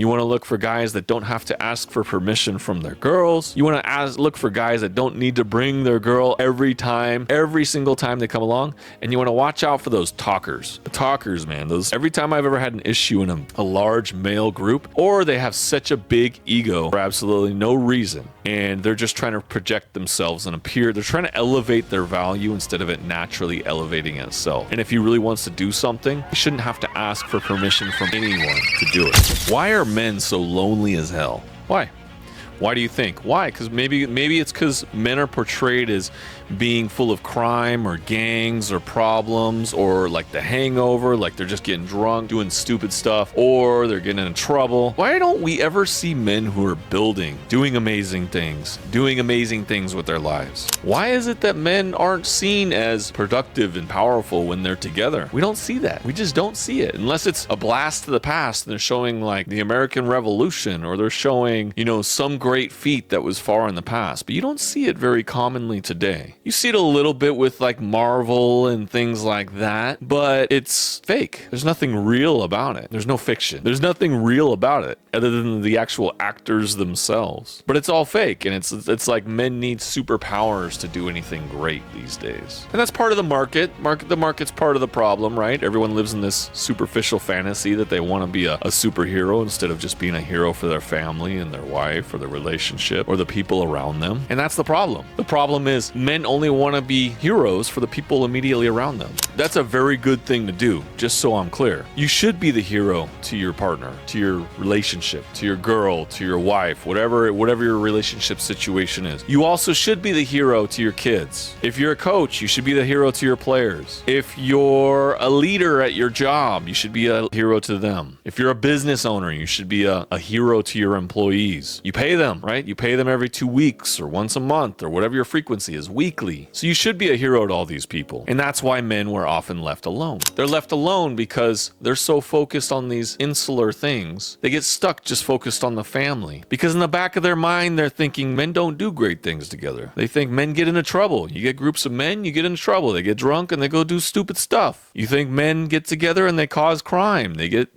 You want to look for guys that don't have to ask for permission from their girls. You want to look for guys that don't need to bring their girl every single time they come along. And you want to watch out for those talkers. The talkers, man. Those, every time I've ever had an issue in a large male group, or they have such a big ego for absolutely no reason, and they're just trying to project themselves and appear. They're trying to elevate their value instead of it naturally elevating itself. And if he really wants to do something, he shouldn't have to ask for permission from anyone to do it. Why are men so lonely as hell? Why? Why do you think? Why? Because maybe it's because men are portrayed as being full of crime or gangs or problems, or like the hangover, like they're just getting drunk, doing stupid stuff, or they're getting in trouble. Why don't we ever see men who are building, doing amazing things with their lives? Why is it that men aren't seen as productive and powerful when they're together? We don't see that. We just don't see it. Unless it's a blast to the past and they're showing like the American Revolution, or they're showing, some great feat that was far in the past. But you don't see it very commonly today. You see it a little bit with like Marvel and things like that, but it's fake. There's nothing real about it. There's no fiction. There's nothing real about it other than the actual actors themselves. But it's all fake, and it's like men need superpowers to do anything great these days. And that's part of the market. The market's part of the problem, right? Everyone lives in this superficial fantasy that they want to be a superhero instead of just being a hero for their family and their wife or their relationship or the people around them. And that's the problem. The problem is men only want to be heroes for the people immediately around them. That's a very good thing to do, just so I'm clear. You should be the hero to your partner, to your relationship, to your girl, to your wife, whatever your relationship situation is. You also should be the hero to your kids. If you're a coach, you should be the hero to your players. If you're a leader at your job, you should be a hero to them. If you're a business owner, you should be a hero to your employees. You pay them, right? You pay them every 2 weeks or once a month or whatever your frequency is, weekly. So you should be a hero to all these people. And that's why men were often left alone. They're left alone because they're so focused on these insular things. They get stuck just focused on the family. Because in the back of their mind, they're thinking men don't do great things together. They think men get into trouble. You get groups of men, you get into trouble. They get drunk and they go do stupid stuff. You think men get together and they cause crime. They get,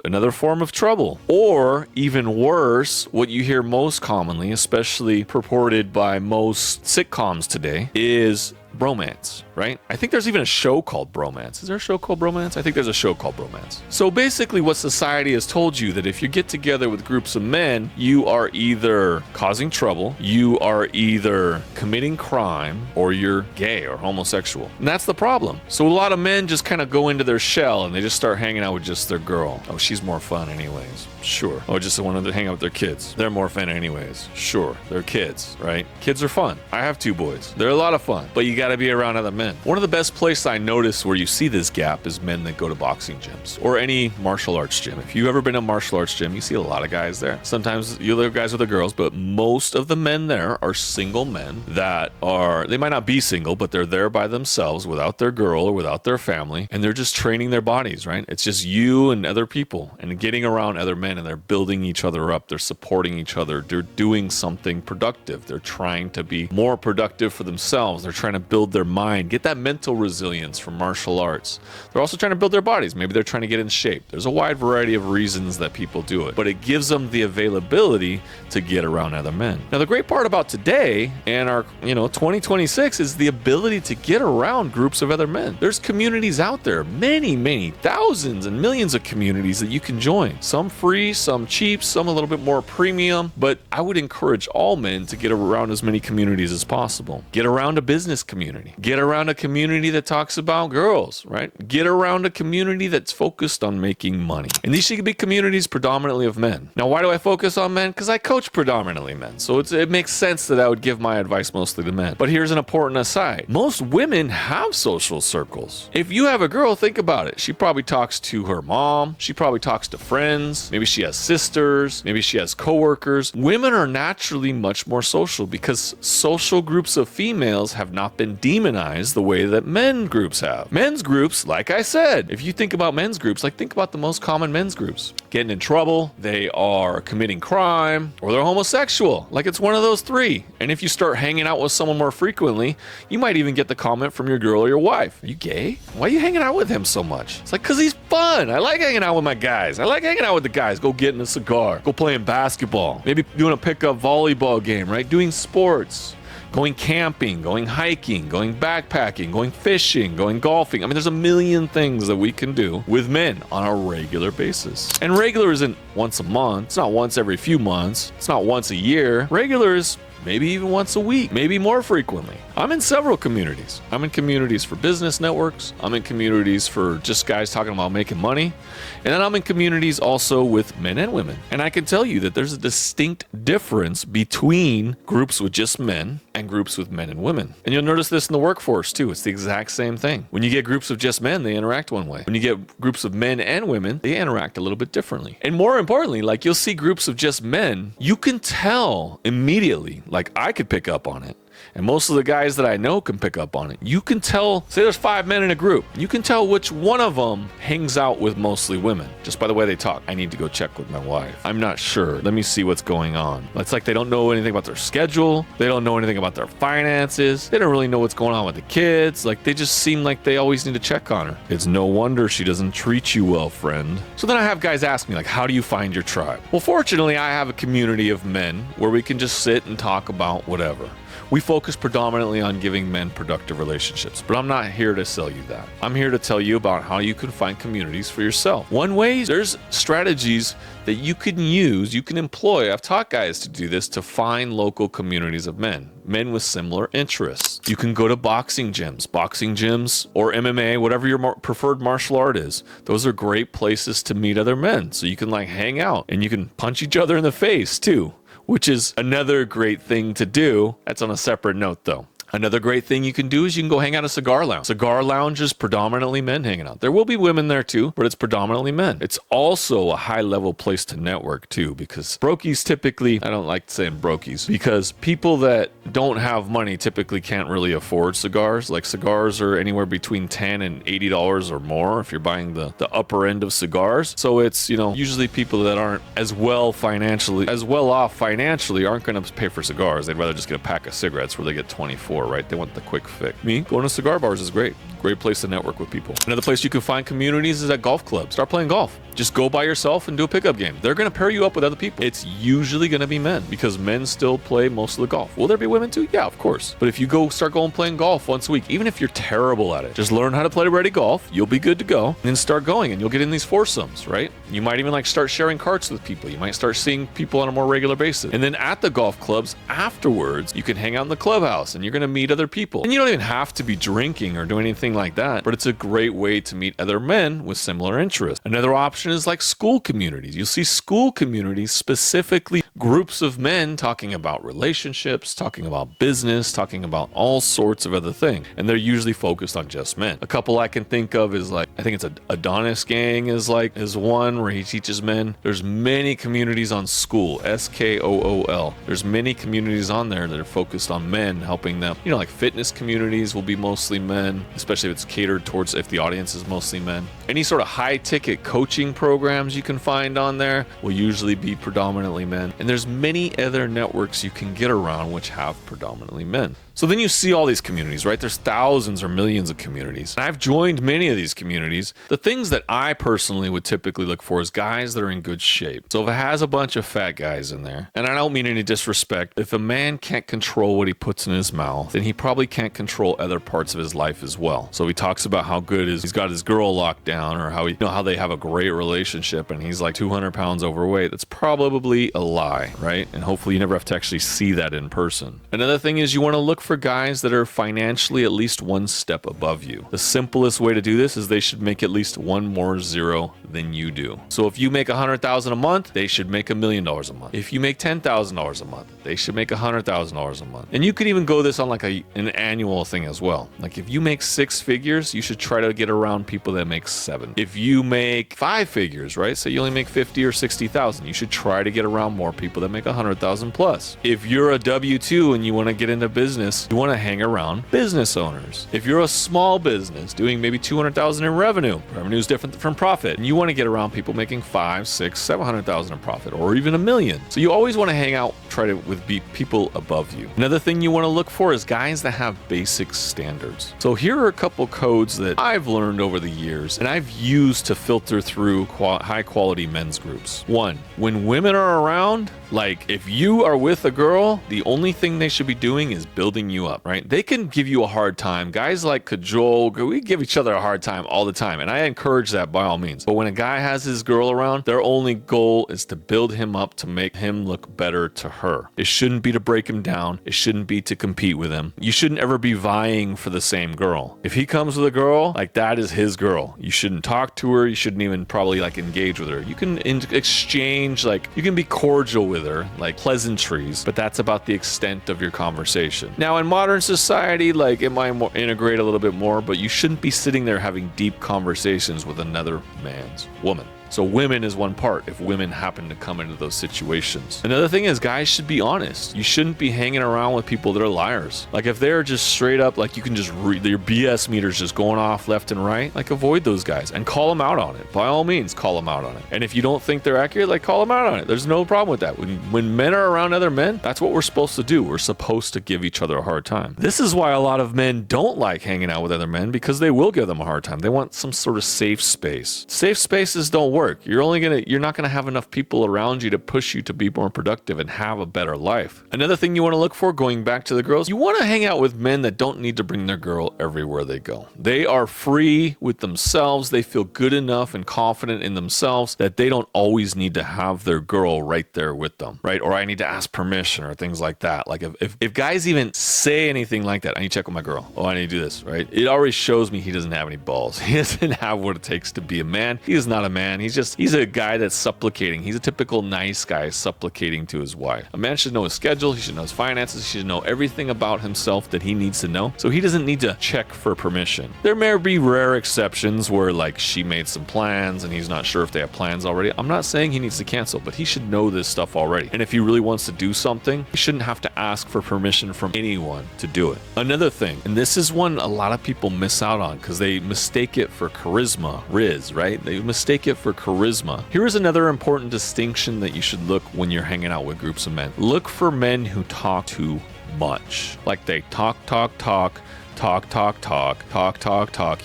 another form of trouble. Or even worse, what you hear most commonly, especially purported by most sitcoms today, is bromance, right? I think there's even a show called Bromance. Is there a show called Bromance? I think there's a show called Bromance. So basically what society has told you, that if you get together with groups of men, you are either causing trouble, you are either committing crime, or you're gay or homosexual. And that's the problem. So a lot of men just kind of go into their shell and they just start hanging out with just their girl. Oh, she's more fun anyways. Sure. Oh, just wanted to hang out with their kids. They're more fun anyways. Sure. They're kids, right? Kids are fun. I have 2 boys. They're a lot of fun, but you got to be around other men. One of the best places I notice where you see this gap is men that go to boxing gyms or any martial arts gym. If you've ever been to a martial arts gym, you see a lot of guys there. Sometimes you have guys with the girls, but most of the men there are single men that they might not be single, but they're there by themselves without their girl or without their family, and they're just training their bodies, right? It's just you and other people and getting around other men, and they're building each other up. They're supporting each other. They're doing something productive. They're trying to be more productive for themselves. They're trying to build their mind, get that mental resilience from martial arts. They're also trying to build their bodies. Maybe they're trying to get in shape. There's a wide variety of reasons that people do it, but it gives them the availability to get around other men. Now, the great part about today and our, 2026 is the ability to get around groups of other men. There's communities out there, many thousands and millions of communities that you can join. Some free, some cheap, some a little bit more premium, but I would encourage all men to get around as many communities as possible. Get around a business community. Get around a community that talks about girls, right? Get around a community that's focused on making money. And these should be communities predominantly of men. Now, why do I focus on men? Because I coach predominantly men. So it makes sense that I would give my advice mostly to men. But here's an important aside. Most women have social circles. If you have a girl, think about it. She probably talks to her mom. She probably talks to friends. Maybe she has sisters. Maybe she has coworkers. Women are naturally much more social because social groups of females have not been demonized the way that men groups have. Men's groups, like I said, if you think about men's groups, think about the most common men's groups. Getting in trouble, they are committing crime, or they're homosexual. It's one of those 3. And if you start hanging out with someone more frequently, you might even get the comment from your girl or your wife. Are you gay? Why are you hanging out with him so much? It's because he's fun. I like hanging out with my guys. I like hanging out with the guys. Go getting a cigar. Go playing basketball. Maybe doing a pickup volleyball game, right? Doing sports. Going camping, going hiking, going backpacking, going fishing, going golfing. I mean, there's a million things that we can do with men on a regular basis. And regular isn't once a month. It's not once every few months. It's not once a year. Regular is maybe even once a week, maybe more frequently. I'm in several communities. I'm in communities for business networks. I'm in communities for just guys talking about making money. And then I'm in communities also with men and women. And I can tell you that there's a distinct difference between groups with just men and groups with men and women. And you'll notice this in the workforce too. It's the exact same thing. When you get groups of just men, they interact one way. When you get groups of men and women, they interact a little bit differently. And more importantly, like you'll see groups of just men, you can tell immediately. Like I could pick up on it. And most of the guys that I know can pick up on it. You can tell, say there's 5 men in a group. You can tell which one of them hangs out with mostly women just by the way they talk. I need to go check with my wife. I'm not sure. Let me see what's going on. It's like they don't know anything about their schedule. They don't know anything about their finances. They don't really know what's going on with the kids. Like they just seem like they always need to check on her. It's no wonder she doesn't treat you well, friend. So then I have guys ask me like, how do you find your tribe? Well, fortunately, I have a community of men where we can just sit and talk about whatever. We focus predominantly on giving men productive relationships, but I'm not here to sell you that. I'm here to tell you about how you can find communities for yourself. One way, there's strategies that you can use, you can employ. I've taught guys to do this to find local communities of men with similar interests. You can go to boxing gyms or MMA, whatever your preferred martial art is. Those are great places to meet other men. So you can like hang out and you can punch each other in the face too, which is another great thing to do. That's on a separate note though. Another great thing you can do is you can go hang out at a cigar lounge. Cigar lounge is predominantly men hanging out. There will be women there too, but it's predominantly men. It's also a high level place to network too, because brokies typically, I don't like saying brokies, because people that don't have money typically can't really afford cigars. Like cigars are anywhere between $10 and $80 or more if you're buying the upper end of cigars. So it's, usually people that aren't as well off financially aren't going to pay for cigars. They'd rather just get a pack of cigarettes where they get 24. Right? They want the quick fix. Going to cigar bars is great. Great place to network with people. Another place you can find communities is at golf clubs. Start playing golf. Just go by yourself and do a pickup game. They're going to pair you up with other people. It's usually going to be men because men still play most of the golf. Will there be women too? Yeah, of course. But if you start going playing golf once a week, even if you're terrible at it, just learn how to play ready golf. You'll be good to go. And then start going and you'll get in these foursomes, right? You might even start sharing carts with people. You might start seeing people on a more regular basis. And then at the golf clubs afterwards, you can hang out in the clubhouse and you're going to meet other people. And you don't even have to be drinking or doing anything like that, but it's a great way to meet other men with similar interests. Another option is like school communities. You'll see school communities, specifically groups of men talking about relationships, talking about business, talking about all sorts of other things. And they're usually focused on just men. A couple I can think of is I think it's Adonis Gang is one where he teaches men. There's many communities on Skool, Skool. There's many communities on there that are focused on men, helping them. Like fitness communities will be mostly men, especially if it's catered towards, if the audience is mostly men. Any sort of high ticket coaching programs you can find on there will usually be predominantly men. And there's many other networks you can get around which have predominantly men. So then you see all these communities, right? There's thousands or millions of communities. And I've joined many of these communities. The things that I personally would typically look for is guys that are in good shape. So if it has a bunch of fat guys in there, and I don't mean any disrespect, if a man can't control what he puts in his mouth, then he probably can't control other parts of his life as well. So he talks about how good he's got his girl locked down, or how they have a great relationship and he's like 200 pounds overweight. That's probably a lie, right? And hopefully you never have to actually see that in person. Another thing is you want to look for guys that are financially at least one step above you. The simplest way to do this is they should make at least one more zero than you do. So if you make $100,000 a month, they should make $1 million a month. If you make $10,000 a month, they should make $100,000 a month. And you could even go this on an annual thing as well. Like if you make 6 figures, you should try to get around people that make 7. If you make 5 figures, right? So you only make 50 or 60,000. You should try to get around more people that make 100,000 plus. If you're a W-2 and you want to get into business, you want to hang around business owners. If you're a small business doing maybe 200,000 in revenue is different from profit, and you want to get around people making 5, 6, 700,000 in profit, or even $1 million. So you always want to hang out, with people above you. Another thing you want to look for is guys that have basic standards. So here are a couple codes that I've learned over the years and I've used to filter through high quality men's groups. 1, when women are around, like if you are with a girl, the only thing they should be doing is building you up, right? They can give you a hard time. Guys like cajole, we give each other a hard time all the time, and I encourage that by all means. But when a guy has his girl around, their only goal is to build him up, to make him look better to her. It shouldn't be to break him down. It shouldn't be to compete with him. You shouldn't ever be vying for the same girl. If he comes with a girl, like that is his girl. You shouldn't talk to her. You shouldn't even probably like engage with her. You can exchange, like you can be cordial with her, like pleasantries, but that's about the extent of your conversation. Now in modern society, like it might integrate a little bit more, but you shouldn't be sitting there having deep conversations with another man's woman. So women is one part if women happen to come into those situations. Another thing is guys should be honest. You shouldn't be hanging around with people that are liars. Like if they're just straight up, like you can just read your BS meters just going off left and right, like avoid those guys and call them out on it. By all means, call them out on it. And if you don't think they're accurate, like call them out on it. There's no problem with that. When men are around other men, that's what we're supposed to do. We're supposed to give each other a hard time. This is why a lot of men don't like hanging out with other men, because they will give them a hard time. They want some sort of safe space. Safe spaces don't work. You're not gonna have enough people around you to push you to be more productive and have a better life. Another thing you want to look for, going back to the girls, you want to hang out with men that don't need to bring their girl everywhere they go. They are free with themselves. They feel good enough and confident in themselves that they don't always need to have their girl right there with them, right? Or I need to ask permission or things like that. Like if guys even say anything like that, I need to check with my girl. Oh, I need to do this, right? It already shows me he doesn't have any balls. He doesn't have what it takes to be a man. He is not a man. He's a guy that's supplicating. He's a typical nice guy supplicating to his wife. A man should know his schedule. He should know his finances. He should know everything about himself that he needs to know. So he doesn't need to check for permission. There may be rare exceptions where like she made some plans and he's not sure if they have plans already. I'm not saying he needs to cancel, but he should know this stuff already. And if he really wants to do something, he shouldn't have to ask for permission from anyone to do it. Another thing, and this is one a lot of people miss out on because they mistake it for charisma, Riz, right? They mistake it for charisma. Here is another important distinction that you should look when you're hanging out with groups of men. Look for men who talk too much. Like they talk.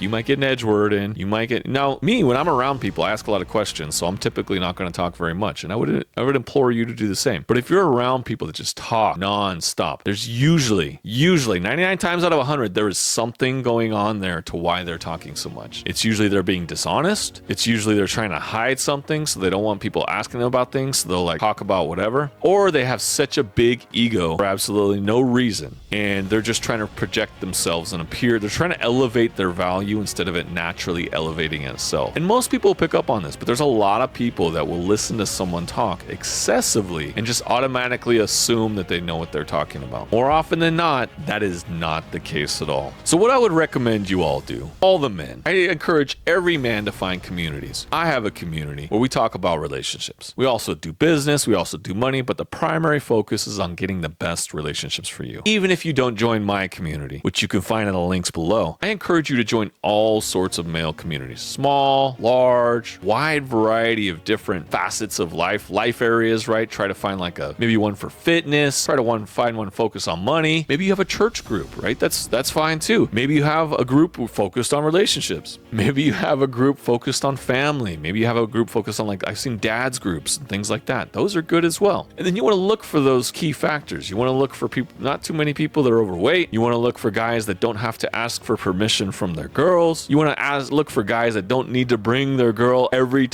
You might get an edge word in. You might get... Now, me, when I'm around people, I ask a lot of questions, so I'm typically not going to talk very much, and I would implore you to do the same. But if you're around people that just talk non-stop, there's usually 99 times out of 100, there is something going on there to why they're talking so much. It's usually they're being dishonest. It's usually they're trying to hide something, so they don't want people asking them about things, so they'll like talk about whatever. Or they have such a big ego for absolutely no reason, and they're just trying to project themselves and appear. They're trying to elevate their value instead of it naturally elevating itself. And most people pick up on this, but there's a lot of people that will listen to someone talk excessively and just automatically assume that they know what they're talking about. More often than not, that is not the case at all. So what I would recommend you all do, all the men, I encourage every man to find communities. I have a community where we talk about relationships. We also do business, we also do money, but the primary focus is on getting the best relationships for you. Even if you don't join my community, which you can find in the links below, I encourage you to join all sorts of male communities. Small, large, wide variety of different facets of life areas, right? Try to find like maybe one for fitness, find one focused on money. Maybe you have a church group, right? That's fine too. Maybe you have a group focused on relationships. Maybe you have a group focused on family. Maybe you have a group focused on, like, I've seen dads groups and things like that. Those are good as well. And then you want to look for those key factors. You want to look for people, not too many people that are overweight. You want to look for guys that don't have to ask for permission from their girls. You want to look for guys that don't need to bring their girl every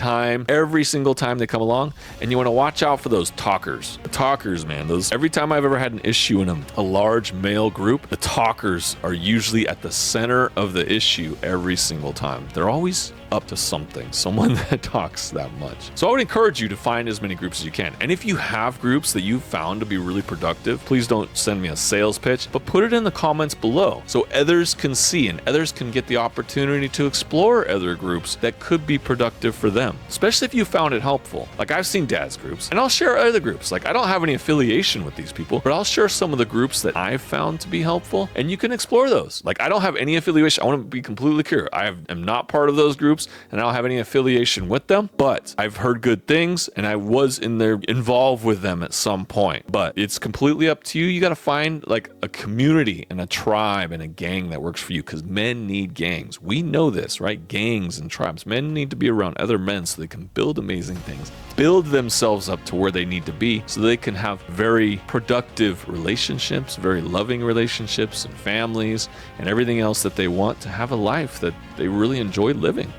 single time they come along. And you want to watch out for those talkers. The talkers, man, every time I've ever had an issue in a large male group, the talkers are usually at the center of the issue every single time. They're always up to something, someone that talks that much. So I would encourage you to find as many groups as you can. And if you have groups that you've found to be really productive, please don't send me a sales pitch, but put it in the comments below so others can see and others can get the opportunity to explore other groups that could be productive for them, especially if you found it helpful. Like I've seen dad's groups, and I'll share other groups. Like I don't have any affiliation with these people, but I'll share some of the groups that I've found to be helpful, and you can explore those. Like I don't have any affiliation. I want to be completely clear. am not part of those groups, and I don't have any affiliation with them, but I've heard good things, and I was involved with them at some point. But it's completely up to you. You got to find like a community and a tribe and a gang that works for you, because men need gangs. We know this, right? Gangs and tribes. Men need to be around other men so they can build amazing things, build themselves up to where they need to be so they can have very productive relationships, very loving relationships and families and everything else that they want to have a life that they really enjoy living.